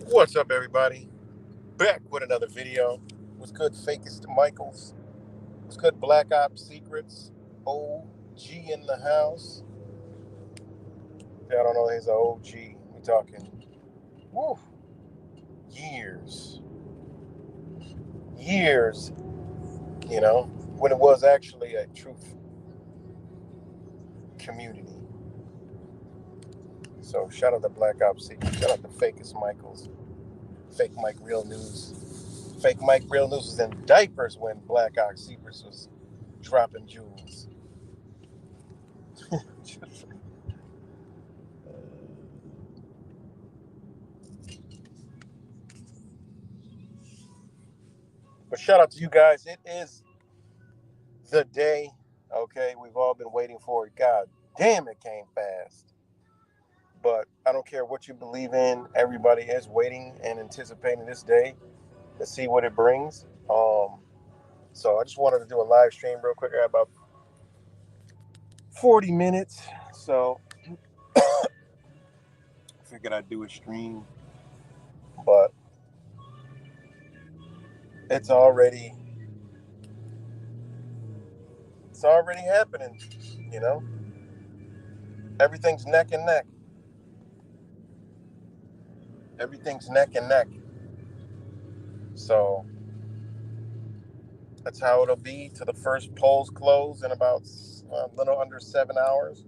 What's up, everybody? Back with another video. What's good, Fakest Michaels? What's good, Black Ops Secrets? OG in the house. Yeah, I don't know, he's an OG. We talking, woo, years. Years, when it was actually a truth community. So shout out to Black Ops Secrets. Shout out to Fakest Michaels. Fake Mike Real News. Fake Mike Real News was in diapers when Black Ops Secrets was dropping jewels. But shout out to you guys. It is the day, okay? We've all been waiting for it. God damn, it came fast. But I don't care what you believe in. Everybody is waiting and anticipating this day to see what it brings. So I just wanted to do a live stream real quick. I got about 40 minutes. So figured I'd do a stream. But it's already happening, you know? Everything's neck and neck. Everything's neck and neck. So that's how it'll be till the first polls close in about a little under 7 hours.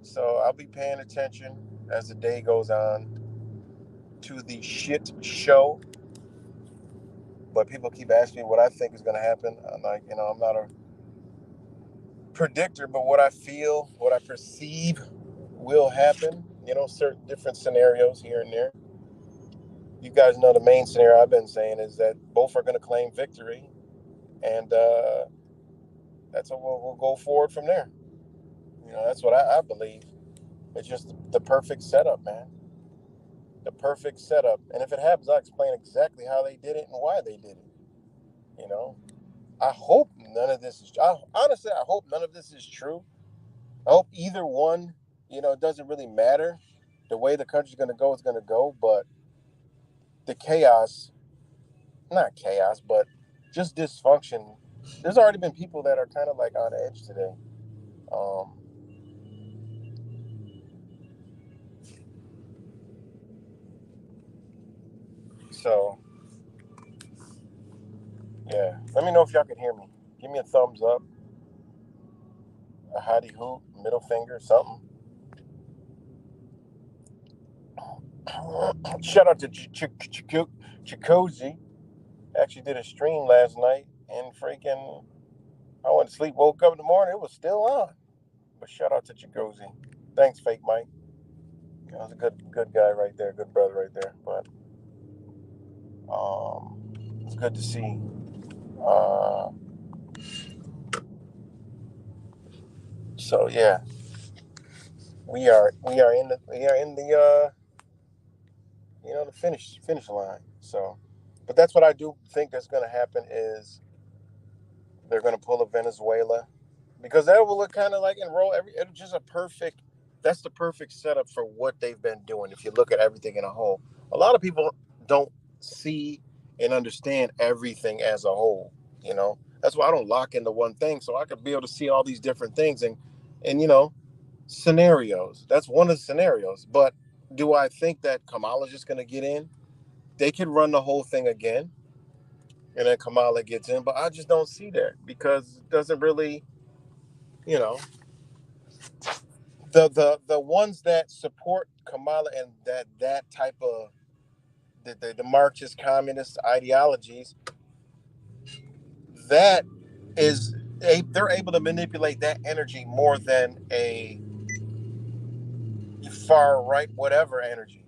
So I'll be paying attention as the day goes on to the shit show. But people keep asking me what I think is going to happen. I'm like, I'm not a predictor, but what I feel, what I perceive will happen. Certain different scenarios here and there. you guys know the main scenario I've been saying is that both are going to claim victory, and that's what we'll go forward from there. That's what I believe. It's just the perfect setup, man. The perfect setup. And if it happens, I'll explain exactly how they did it and why they did it. You know, I hope none of this is. Honestly, I hope none of this is true. I hope either one. It doesn't really matter. The way the country's going to go is going to go, but the chaos, not chaos, but just dysfunction. There's already been people that are kind of like on edge today. Um, so yeah, let me know if y'all can hear me. Give me a thumbs up, a howdy hoop, middle finger, something. Shout out to Chikozy. Actually did a stream last night and freaking I went to sleep, woke up in the morning, it was still on. But shout out to Chikozy. Thanks, Fake Mike. That was a good guy right there, good brother right there. But it's good to see. Uh, so yeah, we are in the the finish line. So, but that's what I do think that's going to happen is they're going to pull a Venezuela because that will look kind of like enroll every. It's just a perfect. That's the perfect setup for what they've been doing. If you look at everything in a whole, a lot of people don't see and understand everything as a whole. That's why I don't lock into one thing, so I could be able to see all these different things and scenarios. That's one of the scenarios. But do I think that Kamala's just going to get in? They could run the whole thing again, and then Kamala gets in, but I just don't see that because it doesn't really, you know, the ones that support Kamala and that type of the Marxist communist ideologies, that is they're able to manipulate that energy more than a far right whatever energy,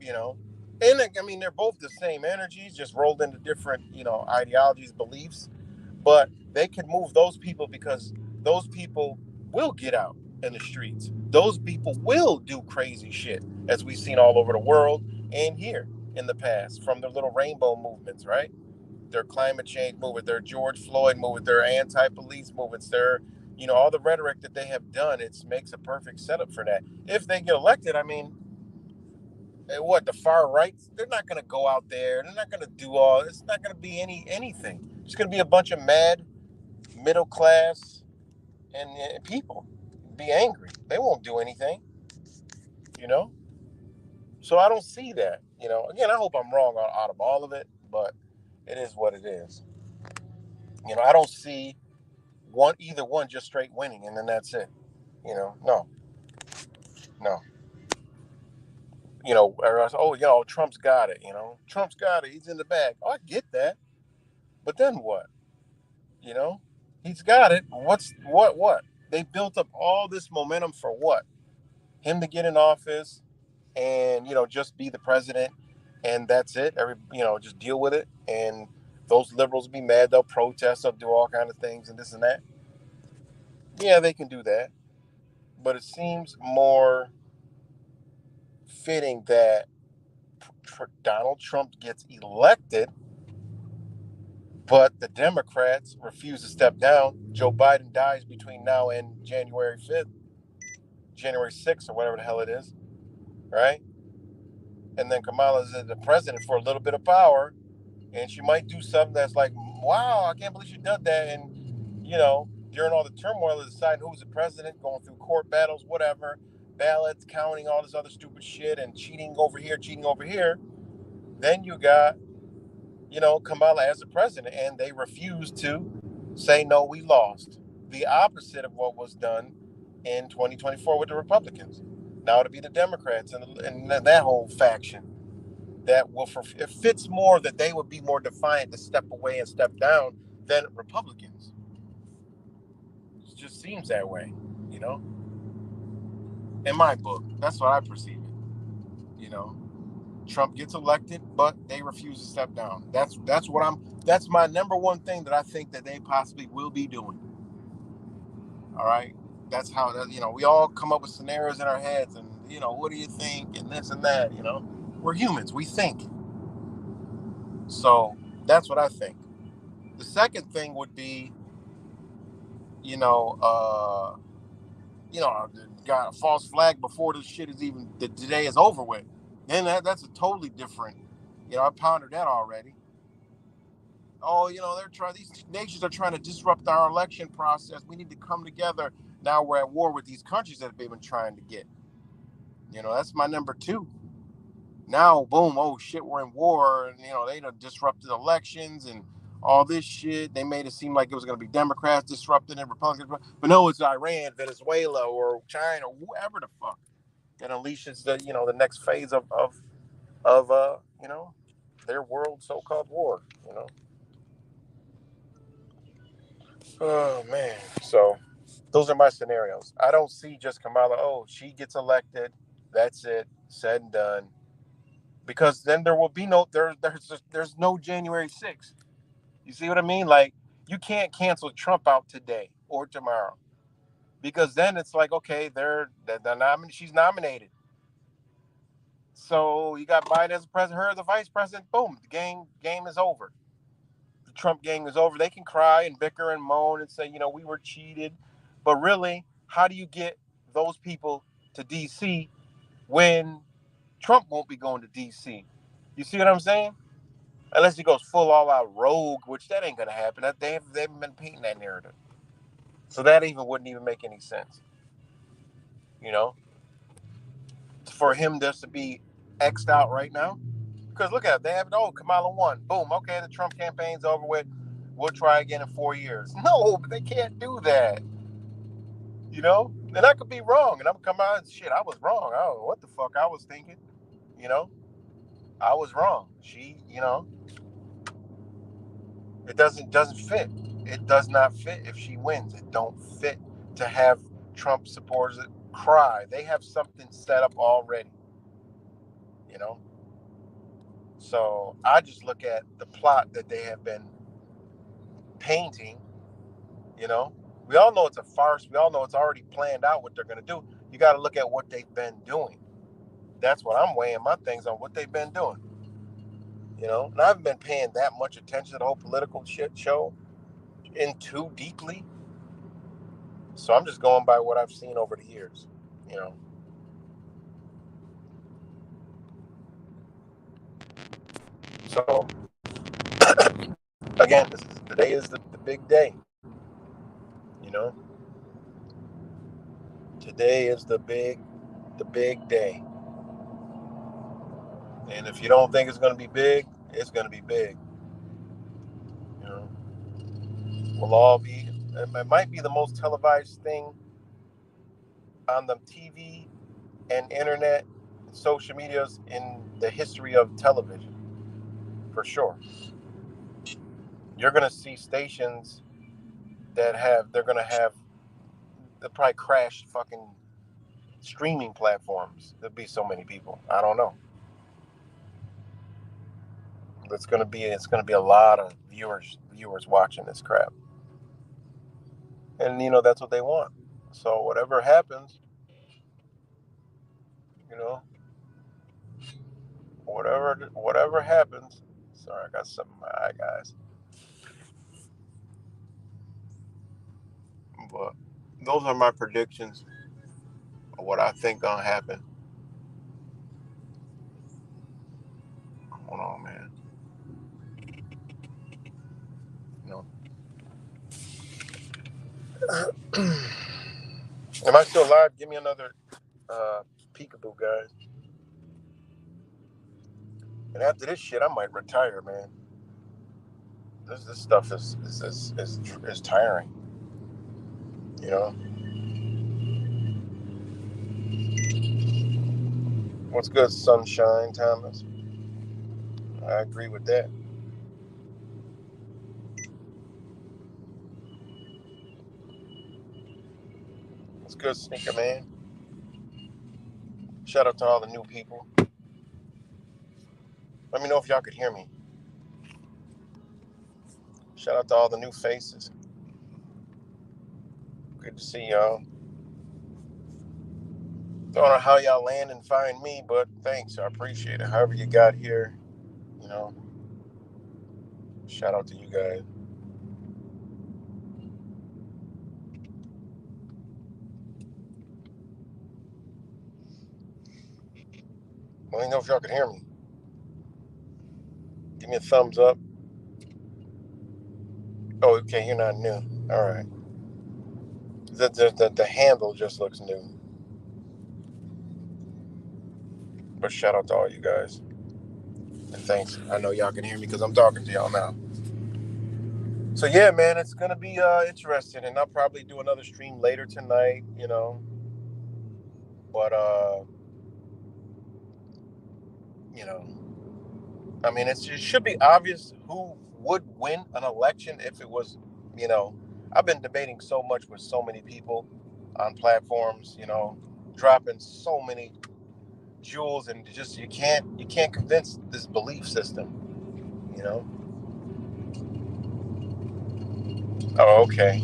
you know. And I mean they're both the same energies, just rolled into different ideologies, beliefs, but they can move those people because those people will get out in the streets. Those people will do crazy shit, as we've seen all over the world and here in the past from the little rainbow movements, right? Their climate change movement, their George Floyd movement, their anti-police movements, their all the rhetoric that they have done. It makes a perfect setup for that. If they get elected, I mean, what the far right? They're not going to go out there. They're not going to do all. It's not going to be anything. It's going to be a bunch of mad middle class and people be angry. They won't do anything, you know. So I don't see that. Again, I hope I'm wrong out of all of it, but it is what it is. I don't see either one just straight winning and then that's it. No, no. Or else, oh, Trump's got it. Trump's got it. He's in the bag. Oh, I get that, but then what? You know, he's got it. What? They built up all this momentum for what? Him to get in office and just be the president, and that's it. Just deal with it. And those liberals be mad. They'll protest. They'll do all kind of things and this and that. Yeah, they can do that, but it seems more fitting that Donald Trump gets elected, but the Democrats refuse to step down. Joe Biden dies between now and January 5th, January 6th, or whatever the hell it is, right? And then Kamala's the president for a little bit of power, and she might do something that's like, wow, I can't believe she did that. And, during all the turmoil of deciding who's the president, going through court battles, whatever, ballots, counting all this other stupid shit, and cheating over here, then you got Kamala as the president, and they refused to say, no, we lost. The opposite of what was done in 2024 with the Republicans. Now it'll be the Democrats and that whole faction that it fits more that they would be more defiant to step away and step down than Republicans. It just seems that way, you know, in my book. That's what I perceive it, you know. Trump gets elected, but they refuse to step down. That's my number one thing that I think that they possibly will be doing. All right. That's how we all come up with scenarios in our heads, and what do you think, and this and that. We're humans. We think. So that's what I think. The second thing would be, you know, uh, got a false flag before the shit is even the day is over with. Then that's a totally different. I pondered that already. Oh, they're trying. These nations are trying to disrupt our election process. We need to come together. Now we're at war with these countries that they've been trying to get. That's my number two. Now, boom, oh shit, we're in war, and they done disrupted elections and all this shit. They made it seem like it was going to be Democrats disrupting and Republicans, but no, it's Iran, Venezuela, or China, or whoever the fuck that unleashes the next phase of their world so-called war. Oh man, so those are my scenarios. I don't see just Kamala. Oh, she gets elected. That's it, said and done. Because then there will be there's no January 6th. You see what I mean? Like, you can't cancel Trump out today or tomorrow, because then it's like, okay, she's nominated. So you got Biden as the president, her as the vice president. Boom, the game is over. The Trump game is over. They can cry and bicker and moan and say, we were cheated, but really, how do you get those people to DC when Trump won't be going to DC? You see what I'm saying? Unless he goes full all out rogue, which that ain't gonna happen. They've been painting that narrative, so that wouldn't even make any sense. You know, for him just to be xed out right now, because look at it, they have Kamala won, boom, okay, the Trump campaign's over with. We'll try again in 4 years. No, but they can't do that. And I could be wrong, and I'm come out shit. I was wrong. I don't know what the fuck I was thinking. You know, I was wrong. It doesn't fit. It does not fit if she wins. It don't fit to have Trump supporters cry. They have something set up already. You know. So I just look at the plot that they have been painting. You know, we all know it's a farce. We all know it's already planned out what they're going to do. You got to look at what they've been doing. That's what I'm weighing my things on, what they've been doing. And I haven't been paying that much attention to the whole political shit show in too deeply. So I'm just going by what I've seen over the years, you know. So again, today is the big day, you know. Today is the big day. And if you don't think it's going to be big, it's going to be big. You know, we'll all be. It might be the most televised thing on the TV and internet, and social medias in the history of television, for sure. You're going to see stations they're going to have, they'll probably crash fucking streaming platforms. There'll be so many people. I don't know. It's gonna be a lot of viewers watching this crap, and that's what they want. So whatever happens, you know, whatever happens. Sorry, I got something in my eye, guys. But those are my predictions of what I think gonna happen. Hold on, man. You know, am I still live? Give me another peekaboo, guys. And after this shit, I might retire, man. This stuff is tiring. You know. What's good, Sunshine Thomas? I agree with that. What's good, Sneaker Man? Shout out to all the new people. Let me know if y'all could hear me. Shout out to all the new faces. Good to see y'all. Don't know how y'all land and find me, but thanks. I appreciate it. However you got here, you know, shout out to you guys. Let me know if y'all can hear me. Give me a thumbs up. Oh, okay, you're not new. All right. The handle just looks new. But shout out to all you guys. And thanks. I know y'all can hear me because I'm talking to y'all now. So yeah, man, it's gonna be interesting, and I'll probably do another stream later tonight, you know. But you know, I mean, it should be obvious who would win an election if it was, you know. I've been debating so much with so many people on platforms, you know, dropping so many jewels, and just you can't convince this belief system, you know. Oh, okay.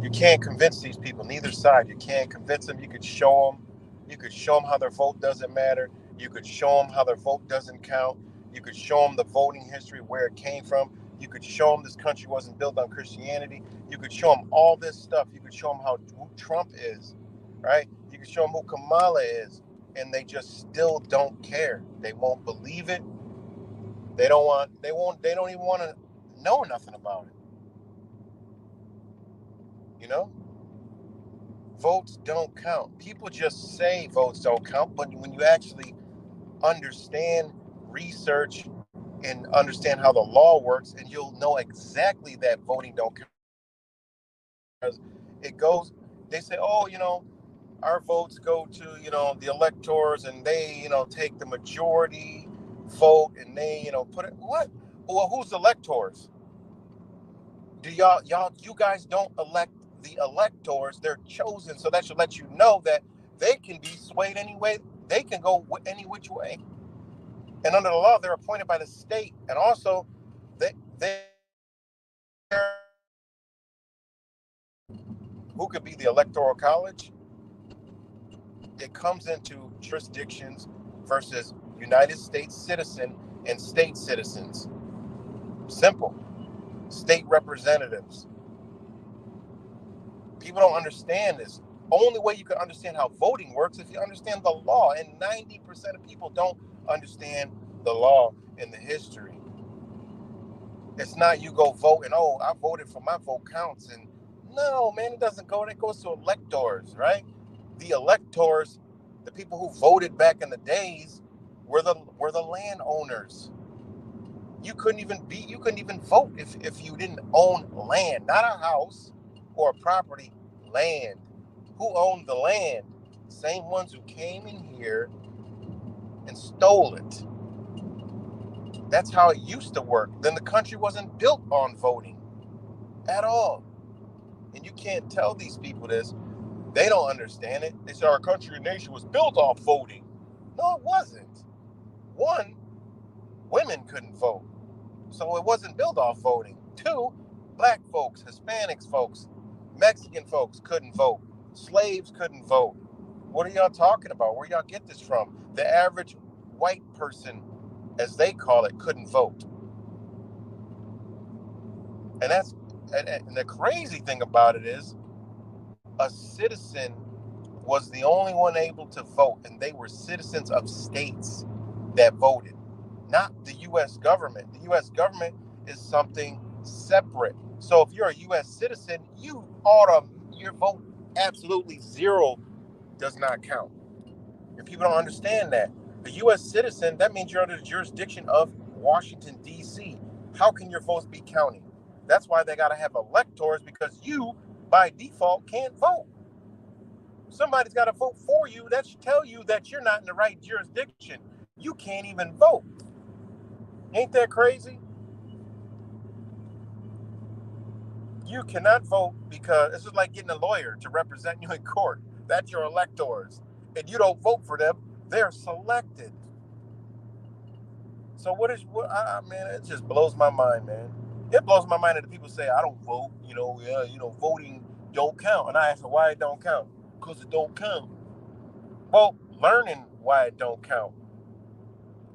You can't convince these people, neither side. You can't convince them. You could show them. You could show them how their vote doesn't matter. You could show them how their vote doesn't count. You could show them the voting history, where it came from. You could show them this country wasn't built on Christianity. You could show them all this stuff. You could show them who Trump is, right? You could show them who Kamala is, and they just still don't care. They won't believe it. They don't want. They won't. They don't even want to know nothing about it. You know. Votes don't count. People just say votes don't count, but when you actually understand, research, and understand how the law works, and you'll know exactly that voting don't count. Because it goes, they say, oh, you know, our votes go to, you know, the electors, and they, you know, take the majority vote, and they, you know, put it, what? Well, who's the electors? Do you guys don't elect the electors? They're chosen, so that should let you know that they can be swayed any way. They can go any which way, and under the law, they're appointed by the state, and also they who could be the electoral college. It comes into jurisdictions versus United States citizen and state citizens. Simple. State representatives. People don't understand this. Only way you can understand how voting works if you understand the law, and 90% of people don't understand the law and the history. It's not you go vote and, oh, I voted for, my vote counts, and no, man, it doesn't go. It goes to electors, right? The electors, the people who voted back in the days, were the landowners. You couldn't even vote if you didn't own land, not a house or a property, land. Who owned the land? Same ones who came in here and stole it. That's how it used to work. Then the country wasn't built on voting at all. And you can't tell these people this. They don't understand it. They say our country and nation was built off voting. No, it wasn't. One, women couldn't vote. So it wasn't built off voting. Two, black folks, Hispanics folks, Mexican folks couldn't vote. Slaves couldn't vote. What are y'all talking about? Where y'all get this from? The average white person, as they call it, couldn't vote. And and the crazy thing about it is a citizen was the only one able to vote, and they were citizens of states that voted, not the U.S. government. The U.S. government is something separate. So if you're a U.S. citizen, your vote absolutely zero does not count. And people don't understand that. A U.S. citizen, that means you're under the jurisdiction of Washington, D.C. How can your votes be counted? That's why they got to have electors, because you, by default, can't vote. Somebody's got to vote for you. That should tell you that you're not in the right jurisdiction. You can't even vote. Ain't that crazy? You cannot vote because it's just like getting a lawyer to represent you in court. That's your electors. And you don't vote for them, they're selected. So man, it just blows my mind, man. It blows my mind that the people say I don't vote. Voting don't count, and I ask them why it don't count. Because it don't count. Well, learning why it don't count.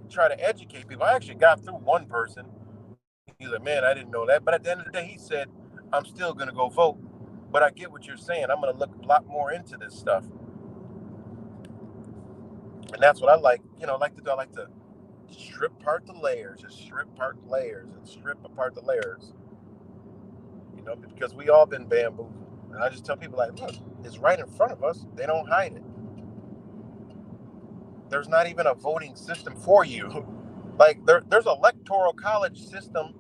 Try to educate people. I actually got through one person. He's like, man, I didn't know that. But at the end of the day, he said, I'm still gonna go vote. But I get what you're saying. I'm gonna look a lot more into this stuff, and that's what I like. I like to do. I like to strip apart the layers, just strip apart the layers and strip apart the layers. Because we all been bamboozled. And I just tell people like, look, it's right in front of us. They don't hide it. There's not even a voting system for you. Like there's an electoral college system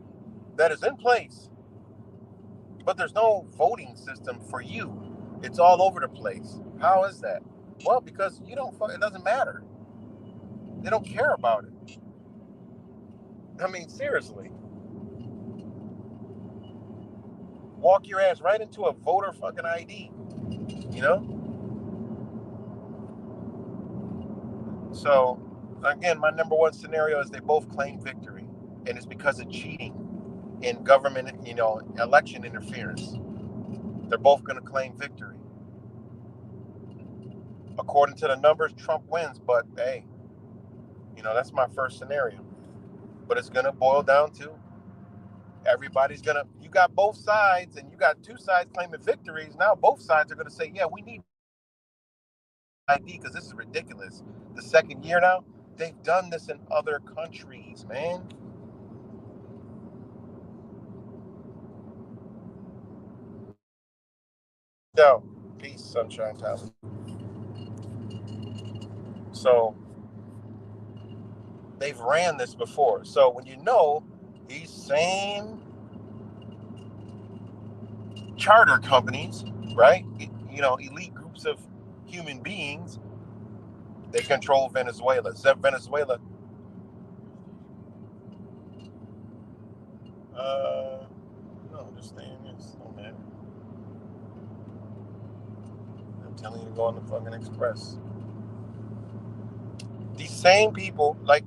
that is in place, but there's no voting system for you. It's all over the place. How is that? Well, because it doesn't matter. They don't care about it. I mean, seriously. Walk your ass right into a voter fucking ID, you know? So, again, my number one scenario is they both claim victory, and it's because of cheating in government, election interference. They're both going to claim victory. According to the numbers, Trump wins, but hey, that's my first scenario. But it's going to boil down to you got both sides, and you got two sides claiming victories. Now both sides are going to say, yeah, we need ID because this is ridiculous. The second year now, they've done this in other countries, man. So, peace, sunshine, Tyler. So, they've ran this before. So, when these same charter companies, right? Elite groups of human beings, they control Venezuela. Except Venezuela, no, just stay in this. No matter. I'm telling you to go on the fucking express. These same people, like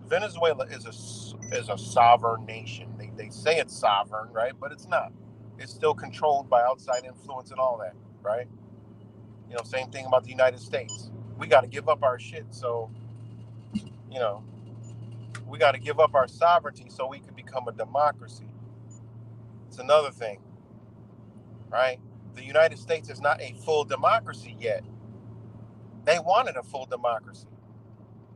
Venezuela, is a sovereign nation. They say it's sovereign, right? But it's not. It's still controlled by outside influence and all that, right? Same thing about the United States. We got to give up our shit, so you know, we got to give up our sovereignty so we can become a democracy. It's another thing, right? The United States is not a full democracy yet. They wanted a full democracy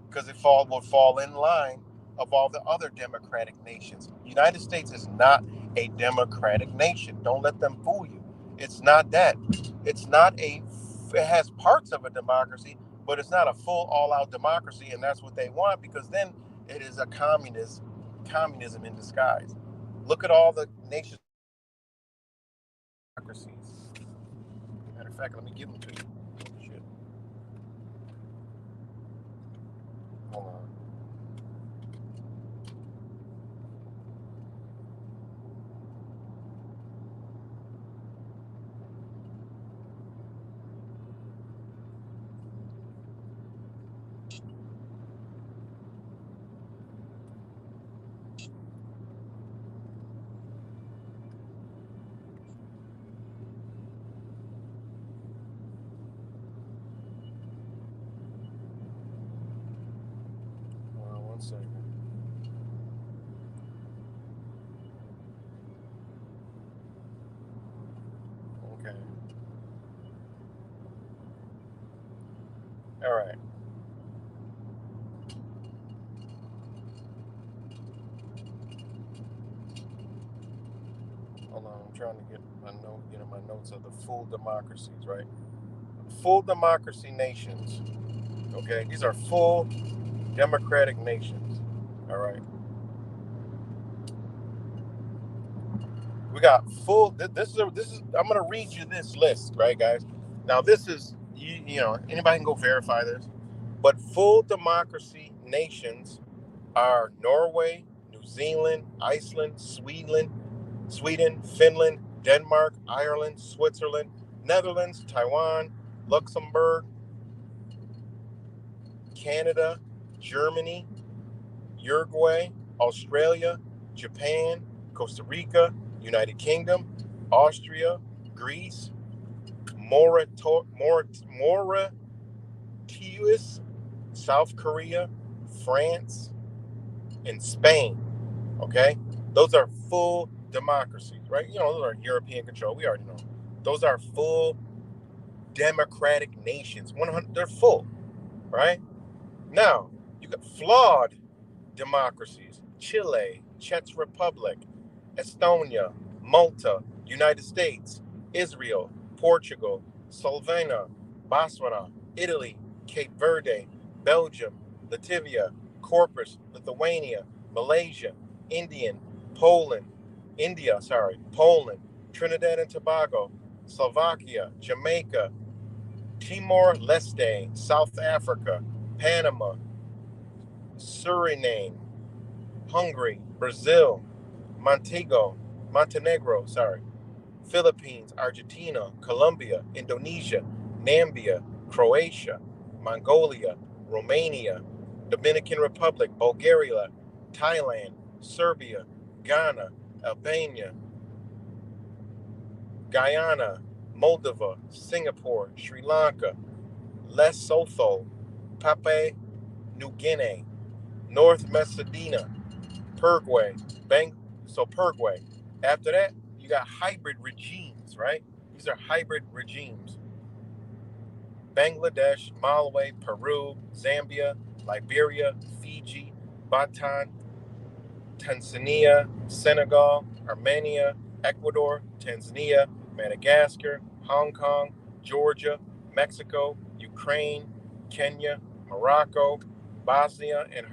because it would fall in line of all the other democratic nations. The United States is not a democratic nation. Don't let them fool you. It's not that. It's not a. It has parts of a democracy, but it's not a full, all-out democracy, and that's what they want because then it is a communism in disguise. Look at all the nations democracies. Matter of fact, let me give them to you. Shit. Hold on. Hold on 1 second. Okay. All right. Hold on. I'm trying to get my notes of the full democracies, right? Full democracy nations. Okay, these are full democratic nations. All right. We got full. This is. I'm gonna read you this list, right, guys? Now this is anybody can go verify this, but full democracy nations are Norway, New Zealand, Iceland, Sweden, Finland, Denmark, Ireland, Switzerland, Netherlands, Taiwan, Luxembourg, Canada, Germany, Uruguay, Australia, Japan, Costa Rica, United Kingdom, Austria, Greece, Mauritius, South Korea, France, and Spain. Okay? Those are full democracies, right? Those are European control. We already know. Those are full democratic nations. 100, they're full, right? Now, you got flawed democracies: Chile, Czech Republic, Estonia, Malta, United States, Israel, Portugal, Slovenia, Botswana, Italy, Cape Verde, Belgium, Latvia, Cyprus, Lithuania, Malaysia, Poland, Trinidad and Tobago, Slovakia, Jamaica, Timor-Leste, South Africa, Panama, Suriname, Hungary, Brazil, Montenegro, Philippines, Argentina, Colombia, Indonesia, Namibia, Croatia, Mongolia, Romania, Dominican Republic, Bulgaria, Thailand, Serbia, Ghana, Albania, Guyana, Moldova, Singapore, Sri Lanka, Lesotho, Papua New Guinea, North Macedonia, Paraguay, Paraguay. After that, you got hybrid regimes, right? These are hybrid regimes. Bangladesh, Malawi, Peru, Zambia, Liberia, Fiji, Bhutan, Tanzania, Senegal, Armenia, Ecuador, Tanzania, Madagascar, Hong Kong, Georgia, Mexico, Ukraine, Kenya, Morocco, Bosnia and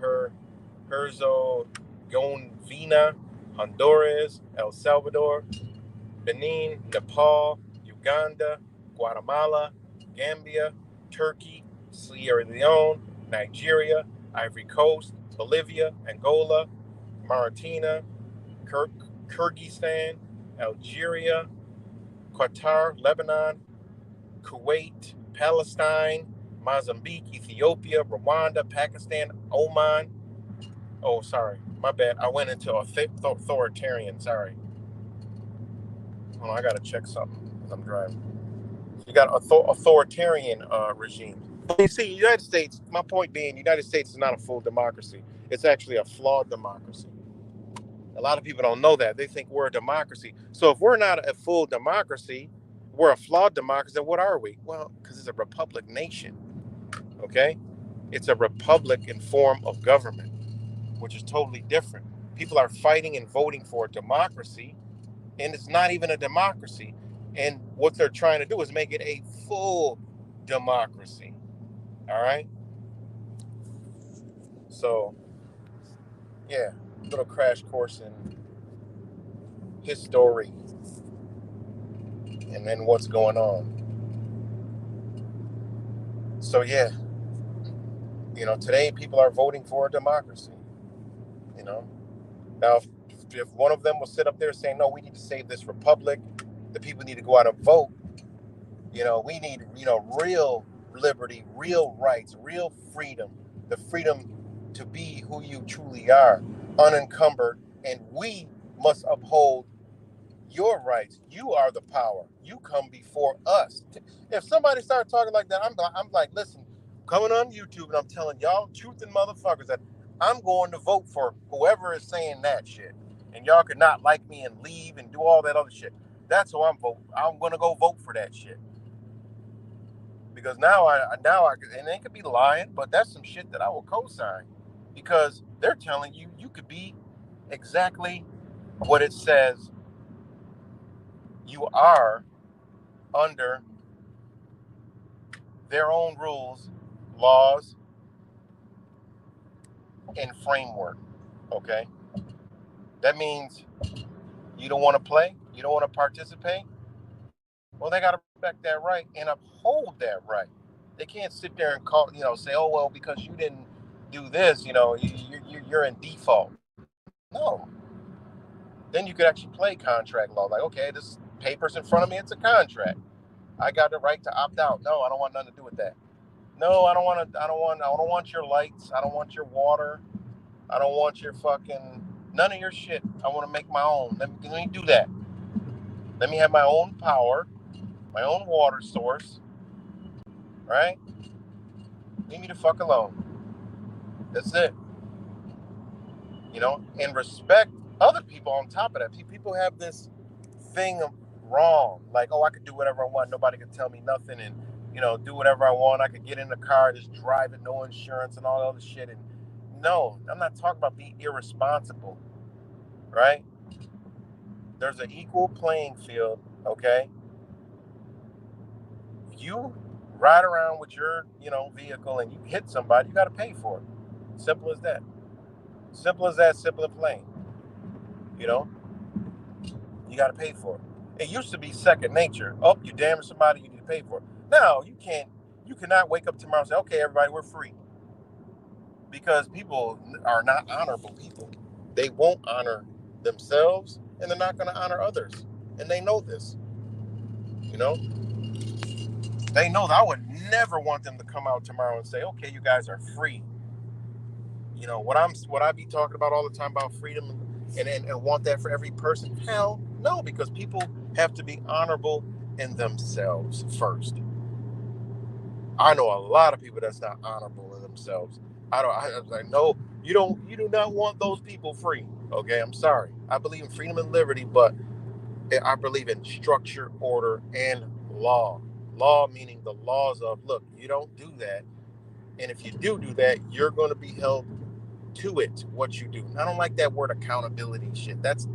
Herzegovina, Honduras, El Salvador, Benin, Nepal, Uganda, Guatemala, Gambia, Turkey, Sierra Leone, Nigeria, Ivory Coast, Bolivia, Angola, Mauritania, Kyrgyzstan, Algeria, Qatar, Lebanon, Kuwait, Palestine, Mozambique, Ethiopia, Rwanda, Pakistan, Oman. Oh, sorry, my bad. I went into authoritarian. Sorry. Oh, I gotta check something as I'm driving. You got authoritarian regime. But you see, United States. My point being, United States is not a full democracy. It's actually a flawed democracy. A lot of people don't know that. They think we're a democracy. So if we're not a full democracy, we're a flawed democracy. Then what are we? Well, because it's a republic nation. Okay, it's a republic in form of government, which is totally different. People are fighting and voting for a democracy, and it's not even a democracy. And what they're trying to do is make it a full democracy. All right. So, yeah, little crash course in history and then what's going on. So, yeah, today people are voting for a democracy. Now, if one of them will sit up there saying, no, we need to save this republic, the people need to go out and vote. We need, real liberty, real rights, real freedom, the freedom to be who you truly are, unencumbered, and we must uphold your rights. You are the power. You come before us. If somebody starts talking like that, I'm like, listen, coming on YouTube and I'm telling y'all truth and motherfuckers that I'm going to vote for whoever is saying that shit. And y'all could not like me and leave and do all that other shit. That's who I'm voting. I'm going to go vote for that shit. Because now I and they could be lying, but that's some shit that I will co-sign, because they're telling you could be exactly what it says you are under their own rules, laws, and framework. Okay, that means you don't want to play, you don't want to participate. Well, they got to respect that right and uphold that right. They can't sit there and say, oh well, because you didn't do this, you're in default. No. Then you could actually play contract law. Like, okay, this paper's in front of me. It's a contract. I got the right to opt out. No, I don't want nothing to do with that. No, I don't want your lights. I don't want your water. I don't want your fucking, none of your shit. I want to make my own. Let me do that. Let me have my own power, my own water source, right? Leave me the fuck alone. That's it. You know, and respect other people on top of that. People have this thing wrong. Like, oh, I could do whatever I want. Nobody could tell me nothing. And, you know, do whatever I want. I could get in the car, just drive it, no insurance and all that other shit. And no, I'm not talking about being irresponsible, right? There's an equal playing field, okay? You ride around with your, you know, vehicle and you hit somebody, you got to pay for it. Simple as that. Simple as that, simple and plain. You know, you got to pay for it. It used to be second nature. Oh, you damage somebody, you need to pay for it. Now, you cannot wake up tomorrow and say, okay, everybody, we're free. Because people are not honorable people. They won't honor themselves and they're not going to honor others. And they know this, you know? They know that I would never want them to come out tomorrow and say, okay, you guys are free. You know, what I be talking about all the time about freedom and want that for every person. Hell no, because people have to be honorable in themselves first. I know a lot of people that's not honorable in themselves. I like, no, you do not want those people free. Okay, I'm sorry. I believe in freedom and liberty, but I believe in structure, order, and law. Law meaning the laws of, look, you don't do that. And if you do that, you're going to be held to it, what you do. I don't like that word accountability shit. That's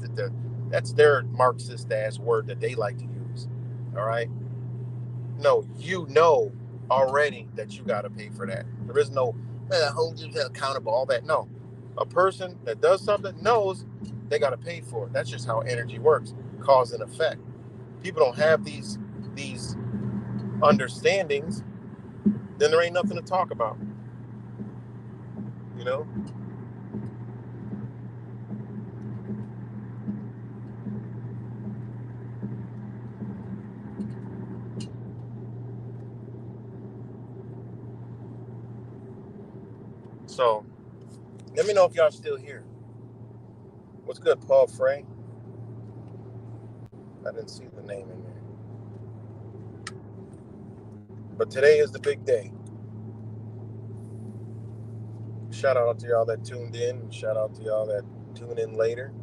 their Marxist ass word that they like to use. All right. No, you know already that you got to pay for that. There is no hold you accountable, all that. No. A person that does something knows they got to pay for it. That's just how energy works, cause and effect. People don't have these understandings, then there ain't nothing to talk about. You know? So let me know if y'all still here. What's good, Paul Frey? I didn't see the name in there. But today is the big day. Shout out to y'all that tuned in. Shout out to y'all that tune in later.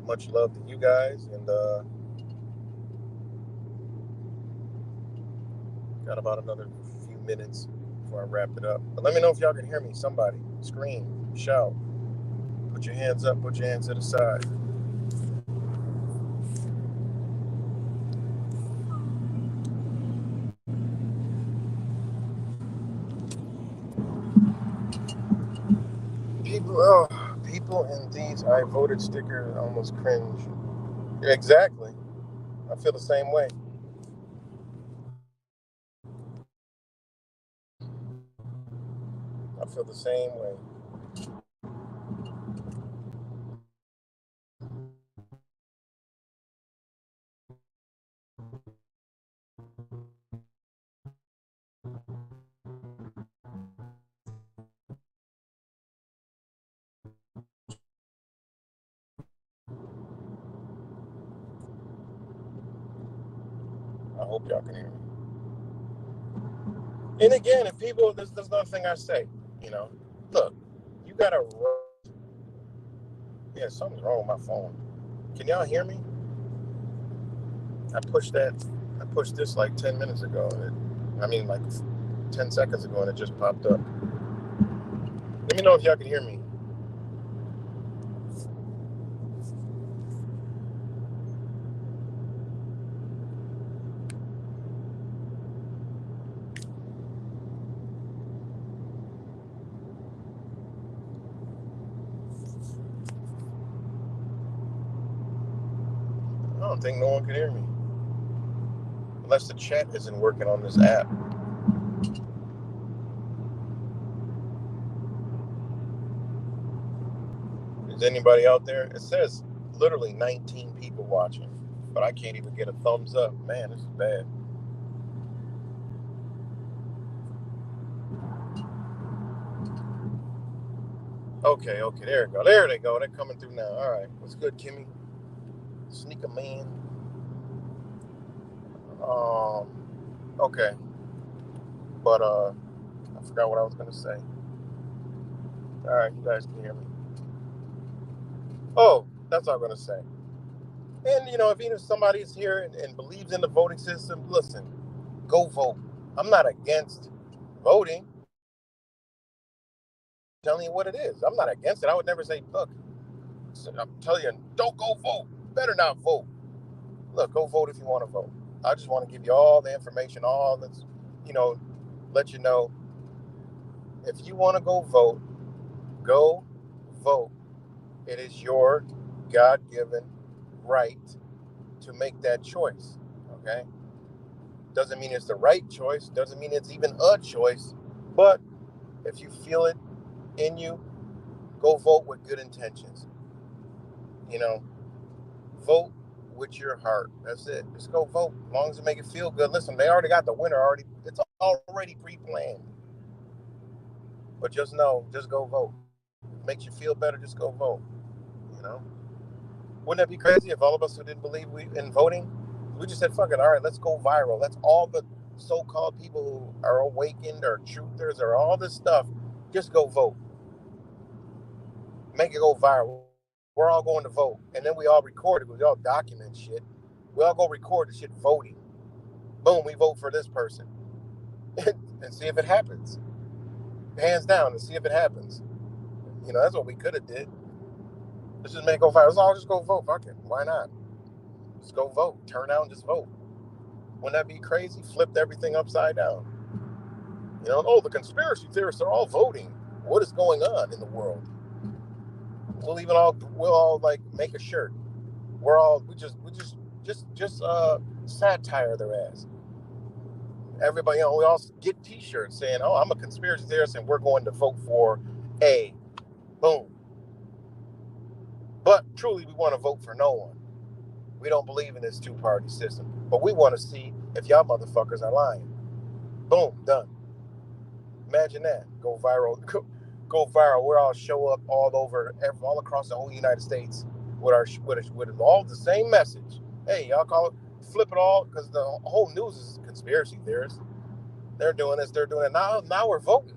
Much love to you guys. And got about another few minutes before I wrap it up. But let me know if y'all can hear me. Somebody scream, shout, put your hands up, put your hands to the side. People in these I voted stickers almost cringe. Exactly. I feel the same way. I feel the same way. I hope y'all can hear me. And again, if people, there's another thing I say, you know, look, you gotta, yeah, something's wrong with my phone. Can y'all hear me? I pushed this like 10 minutes ago. Like 10 seconds ago, and it just popped up. Let me know if y'all can hear me. I don't think no one can hear me. Unless the chat isn't working on this app. Is anybody out there? It says literally 19 people watching, but I can't even get a thumbs up. Man, this is bad. Okay, there we go. There they go. They're coming through now. All right. What's good, Kimmy? Sneaker man. Okay. But I forgot what I was gonna say. All right, you guys can hear me. Oh, that's what I'm gonna say. And if even if somebody's here and believes in the voting system, listen, go vote. I'm not against voting. I'm telling you what it is. I'm not against it. I would never say, look, I'm telling you, don't go vote. Better not vote. Look, go vote if you want to vote. I just want to give you all the information, all that's, you know, let you know if you want to go vote. It is your God given right to make that choice. Okay? Doesn't mean it's the right choice, doesn't mean it's even a choice, but if you feel it in you, go vote with good intentions. You know, vote with your heart. That's it. Just go vote. As long as it make it feel good. Listen, they already got the winner already. It's already pre-planned. But just know, just go vote. If it makes you feel better, just go vote. You know? Wouldn't that be crazy if all of us who didn't believe in voting, we just said, fuck it, all right, let's go viral. Let's all the so-called people who are awakened or truthers or all this stuff, just go vote. Make it go viral. We're all going to vote. And then we all record it. We all document shit. We all go record the shit voting. Boom, we vote for this person. And see if it happens. Hands down, and see if it happens. That's what we could have did. Let's just make it go viral. Let's all just go vote. Fuck it. Why not? Just go vote. Turn out and just vote. Wouldn't that be crazy? Flipped everything upside down. Oh, the conspiracy theorists are all voting. What is going on in the world? We'll all like make a shirt. We just satire their ass. Everybody, we all get T-shirts saying, "Oh, I'm a conspiracy theorist, and we're going to vote for A." Boom. But truly, we want to vote for no one. We don't believe in this two-party system, but we want to see if y'all motherfuckers are lying. Boom, done. Imagine that. Go viral. Go viral. We're all show up all across the whole United States with all the same message. Hey, y'all call it, flip it all, because the whole news is conspiracy theorists. They're doing this. They're doing it. Now we're voting.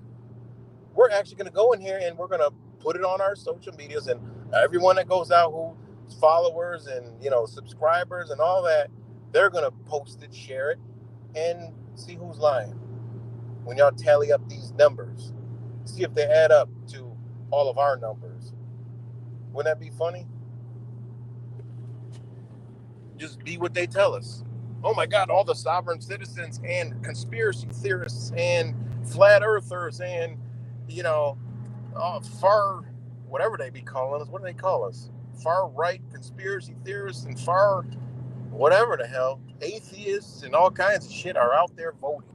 We're actually going to go in here and we're going to put it on our social medias, and everyone that goes out who followers and subscribers and all that, they're going to post it, share it, and see who's lying. When y'all tally up these numbers, see if they add up to all of our numbers. Wouldn't that be funny? Just be what they tell us. Oh my God, all the sovereign citizens and conspiracy theorists and flat earthers and, far, whatever they be calling us. What do they call us? Far right conspiracy theorists and far, whatever the hell, atheists and all kinds of shit are out there voting.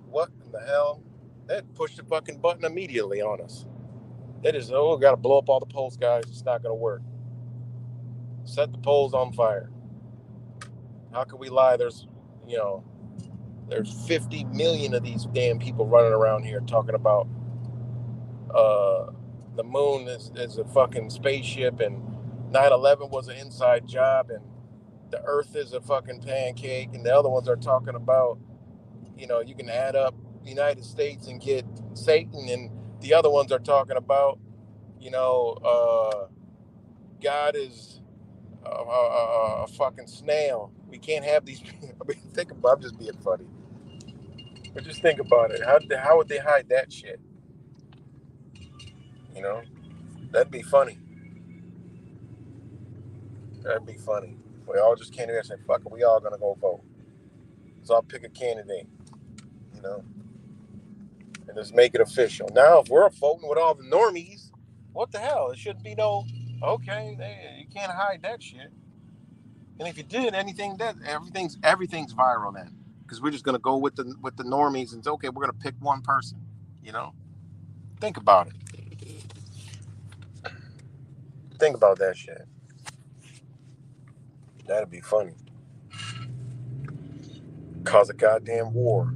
What in the hell? They'd push the fucking button immediately on us. They just, we got to blow up all the polls, guys. It's not going to work. Set the polls on fire. How can we lie? There's 50 million of these damn people running around here talking about the moon is a fucking spaceship and 9/11 was an inside job and the earth is a fucking pancake, and the other ones are talking about, you can add up the United States and get Satan, and the other ones are talking about, God is a fucking snail. We can't have these. I mean, think about. I'm just being funny, but just think about it. How would they hide that shit? You know, that'd be funny. That'd be funny. We all just came together and said, "Fuck it, we all gonna go vote." So I'll pick a candidate, you know, and just make it official. Now, if we're voting with all the normies, what the hell? It shouldn't be no. Okay, you can't hide that shit. And if you did anything, that everything's viral then, because we're just gonna go with the normies and say, okay, we're gonna pick one person. You know, think about it. Think about that shit. That'd be funny. Cause a goddamn war.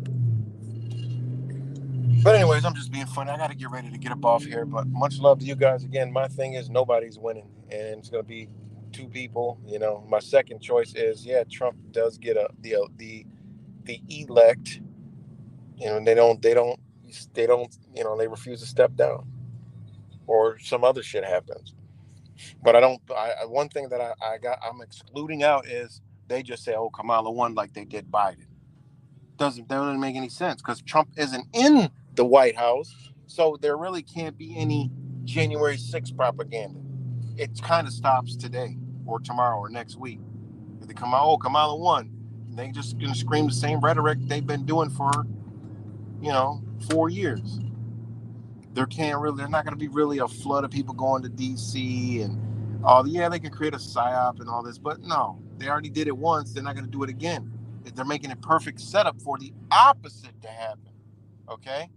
But anyways, I'm just being funny. I got to get ready to get up off here. But much love to you guys again. My thing is nobody's winning, and it's gonna be two people. You know, my second choice is yeah, Trump does get the elect. You know, they don't. You know, they refuse to step down, or some other shit happens. But I don't. One thing that I'm excluding out is they just say, "Oh, Kamala won," like they did Biden. That doesn't make any sense because Trump isn't in the White House, so there really can't be any January 6th propaganda. It kind of stops today or tomorrow or next week. If they come out, oh, Kamala won, they just gonna scream the same rhetoric they've been doing for 4 years. There's not gonna be really a flood of people going to DC and all. Yeah, they can create a psyop and all this, but no, they already did it once. They're not gonna do it again. They're making a perfect setup for the opposite to happen. Okay,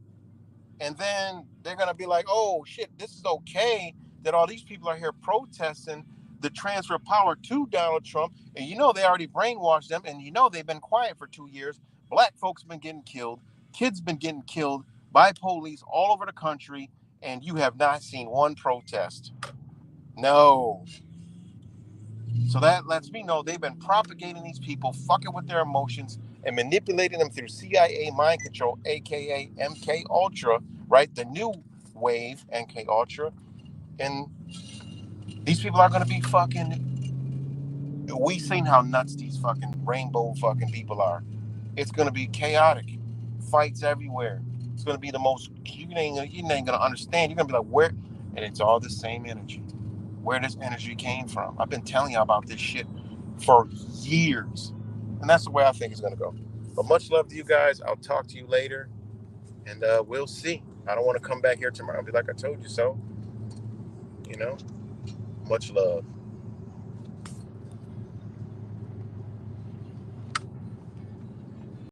and then they're gonna be like, "Oh shit, this is okay that all these people are here protesting the transfer of power to Donald Trump." And they already brainwashed them, and they've been quiet for 2 years. Black folks been getting killed, kids been getting killed by police all over the country, and you have not seen one protest. No. So that lets me know they've been propagating these people, fucking with their emotions, and manipulating them through CIA mind control, aka MK Ultra, right? The new wave, MK Ultra, and these people are gonna be fucking. We seen how nuts these fucking rainbow fucking people are. It's gonna be chaotic, fights everywhere. It's gonna be the most. You ain't gonna understand. You're gonna be like, where? And it's all the same energy. Where this energy came from. I've been telling you about this shit for years. And that's the way I think it's going to go. But much love to you guys. I'll talk to you later. And we'll see. I don't want to come back here tomorrow and be like, I told you so. You know, much love.